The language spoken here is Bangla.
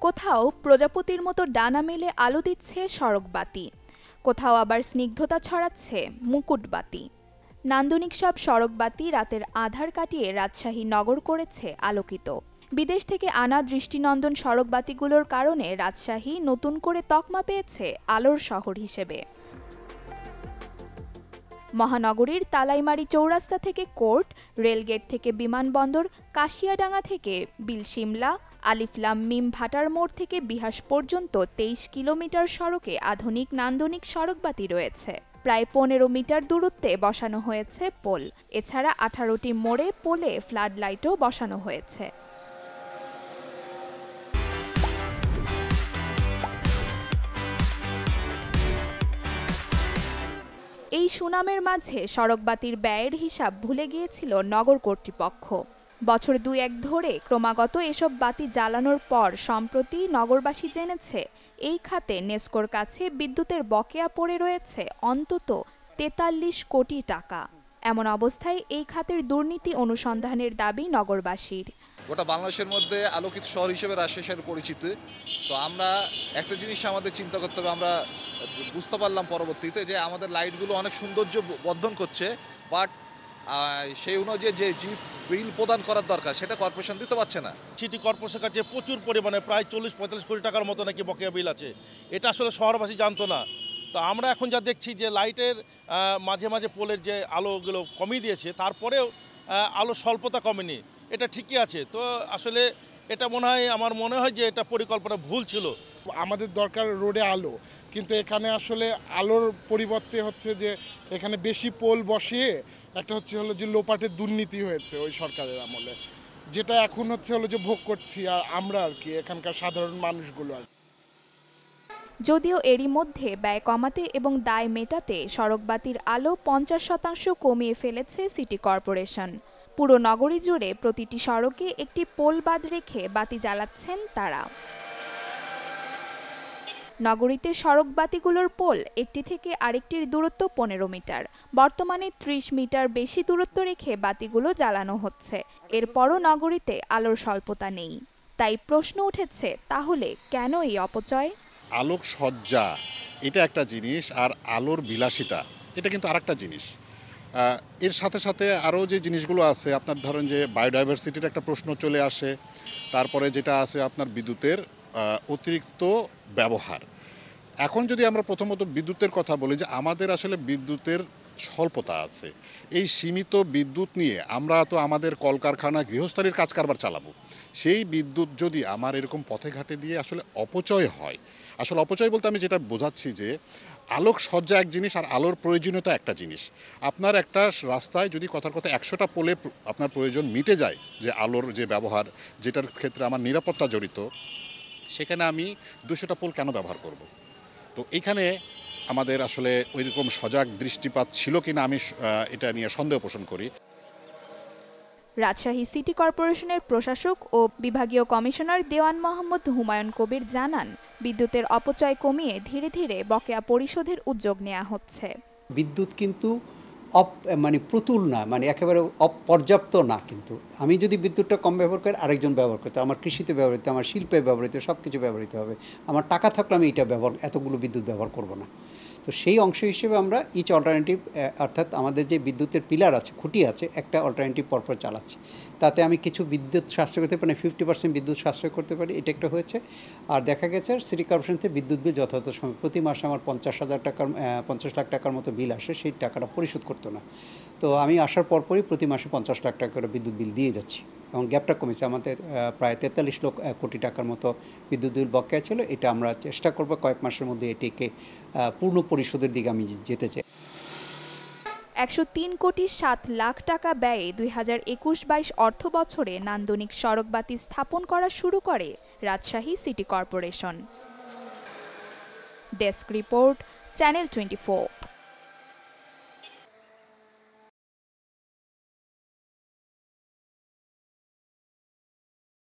কোথাও প্রজাপতির মতো ডানা মেলে আলো দিচ্ছে সড়কবাতি, কোথাও আবার স্নিগ্ধতা ছড়াচ্ছে মুকুটবাতি। নান্দনিক সব সড়কবাতি রাতের আঁধার কাটিয়ে রাজশাহী নগর করেছে আলোকিত। বিদেশ থেকে আনা দৃষ্টিনন্দন সড়কবাতিগুলোর কারণে রাজশাহী নতুন করে তকমা পেয়েছে আলোর শহর হিসেবে। মহানগরীর তালাইমারি চৌরাস্তা থেকে কোর্ট, রেলগেট থেকে বিমানবন্দর, কাশিয়াডাঙ্গা থেকে বিলশিমলা, আলিফলাম মিম ভাটার মোড় থেকে বিহাস পর্যন্ত ২৩ কিলোমিটার সড়কে আধুনিক নান্দনিক সড়কবাতি রয়েছে। প্রায় ১৫ মিটার দূরত্বে বসানো হয়েছে পোল। এছাড়া ১৮টি মোড়ে পোলে ফ্লাড লাইটও বসানো হয়েছে। এই সুনামের মাঝে সড়কবাতির ব্যয়ের হিসাব ভুলে গিয়েছিল নগর কর্তৃপক্ষ। বছর ২-১ ধরে ক্রমাগত এসব বাতি জ্বালানোর পর সম্প্রতি নগরবাসী জেনেছে এই খাতে নেসকোর কাছে বিদ্যুতের বকেয়া পড়ে রয়েছে অন্তত ৪৩ কোটি টাকা। এমন অবস্থায় এই খাতের দুর্নীতি অনুসন্ধানের দাবি নগরবাসীর। গোটা বাংলাদেশের মধ্যে আলোকিত শহর হিসেবে রাজশাহী শহর পরিচিত। তো আমরা একটা জিনিস আমাদের চিন্তা করতে হবে, আমরা বুঝতে পারলাম পরবর্তীতে যে আমাদের লাইটগুলো অনেক সৌন্দর্য বর্ধন করছে, বাট সেই অনুযায়ী যে বিল প্রদান করার দরকার সেটা কর্পোরেশন দিতে পারছে না। সিটি কর্পোরেশনের কাছে প্রচুর পরিমাণে প্রায় ৪০-৪৫ কোটি টাকার মতো নাকি বকেয়া বিল আছে। এটা আসলে শহরবাসী জানতো না। তো আমরা এখন যা দেখছি যে লাইটের মাঝে মাঝে পোলের যে আলোগুলো কমিয়ে দিয়েছে, তারপরেও আলো স্বল্পতা কমেনি। এটা ঠিকই আছে। তো আসলে এটা আমার মনে হয় যে এটা পরিকল্পনা ভুল ছিল। আমাদের দরকার রোডে আলো, কিন্তু এখানে আসলে আলোর পরিবর্তে হচ্ছে যে এখানে বেশি পোল বসিয়ে একটা হলো যে লোপাটের দুর্নীতি হয়েছে ওই সরকারের আমলে, যেটা এখন হলো যে ভোগ করছি আর আমরা আর কি এখানকার সাধারণ মানুষগুলো আর। যদিও এরই মধ্যে ব্যয় কমাতে এবং দায় মেটাতে সড়কবাতির আলো ৫০% কমিয়ে ফেলেছে সিটি কর্পোরেশন। পুরো নগরী জুড়ে প্রতিটি সড়কে একটি পোল বাদ রেখে বাতি জ্বালাচ্ছেন তারা। নগরীতে সড়ক বাতিগুলোর পোল একটি থেকে আরেকটির দূরত্ব ১৫ মিটার। বর্তমানে ৩০ মিটার বেশি দূরত্ব রেখে বাতিগুলো জ্বালানো হচ্ছে। এরপরও নগরীতে আলোর স্বল্পতা নেই। তাই প্রশ্ন উঠেছে, তাহলে কেন এই অপচয়? আলোক সজ্জা এটা একটা জিনিস, আর আলোর বিলাসিতা এটা কিন্তু আরেকটা জিনিস। এর সাথে সাথে আরও যে জিনিসগুলো আছে, আপনার ধরেন যে বায়োডাইভার্সিটির একটা প্রশ্ন চলে আসে। তারপরে যেটা আছে আপনার বিদ্যুতের অতিরিক্ত ব্যবহার। এখন যদি আমরা প্রথমত বিদ্যুতের কথা বলি, যে আমাদের আসলে বিদ্যুতের স্বল্পতা আছে। এই সীমিত বিদ্যুৎ নিয়ে আমরা তো আমাদের কলকারখানা গৃহস্থালির কাজ কারবার চালাবো। সেই বিদ্যুৎ যদি আমার এরকম পথে ঘাটে দিয়ে আসলে অপচয় হয়, আসলে অপচয় বলতে আমি যেটা বোঝাচ্ছি যে আলোক সজ্জা এক জিনিস আর আলোর প্রয়োজনীয়তা একটা জিনিস। আপনার একটা রাস্তায় যদি কথার কথা ১০০টা পোলে আপনার প্রয়োজন মিটে যায়, যে আলোর যে ব্যবহার, যেটার ক্ষেত্রে আমার নিরাপত্তা জড়িত, সেখানে আমি ২০০টা পোল কেন ব্যবহার করব? তো এখানে আমাদের আসলে ওইরকম সজাগ দৃষ্টিপাত ছিল কিনা আমি এটা নিয়ে সন্দেহ পোষণ করি। রাজশাহী সিটি কর্পোরেশনের প্রশাসক ও বিভাগীয় কমিশনার দেওয়ান মোহাম্মদ হুমায়ুন কবির জানান, বিদ্যুতের অপচয় কমিয়ে ধীরে ধীরে বকেয়া পরিশোধের উদ্যোগ নেওয়া হচ্ছে। বিদ্যুৎ কিন্তু প্রতুল না, একেবারে অপর্যাপ্ত না। কিন্তু আমি যদি বিদ্যুৎটা কম ব্যবহার করি, আরেকজন ব্যবহার করতে, আমার কৃষিতে ব্যবহৃত, আমার শিল্পে ব্যবহৃত, সব কিছু ব্যবহৃত হবে। আমার টাকা থাকলে আমি এতগুলো বিদ্যুৎ ব্যবহার করব না। তো সেই অংশ হিসেবে আমরা ইচ অল্টারনেটিভ, অর্থাৎ আমাদের যে বিদ্যুতের পিলার আছে, খুঁটি আছে, একটা অল্টারনেটিভ পরপর চালাচ্ছি। তাতে আমি কিছু বিদ্যুৎ সাশ্রয় করতে পারি, 50% বিদ্যুৎ সাশ্রয় করতে পারি। এটা একটা হয়েছে। আর দেখা গেছে সিটি কর্পোরেশন থেকে বিদ্যুৎ বিল যথাযথ সময়, প্রতি মাসে আমার ৫০ লাখ টাকার মতো বিল আসে, সেই টাকাটা পরিশোধ করতো না। তো আমি আসার পরপরই প্রতি মাসে ৫০ লাখ টাকা করে বিদ্যুৎ বিল দিয়ে যাচ্ছি, এবং গ্যাপটা কমেছে। আমাদের প্রায় ৪৩ কোটি টাকার মতো বিদ্যুৎ বিল বকেয়া ছিল। এটা আমরা চেষ্টা করব কয়েক মাসের মধ্যে এটিকে পূর্ণ পরিশোধের দিকে আমি যেতে চাই। ১০৩ কোটি ৭ লাখ টাকা ব্যয়ে ২০২১-২২ অর্থ বছরে নান্দনিক সড়কবাতি স্থাপন করা শুরু করে Rajshahi city corporation. Desk report, channel 24।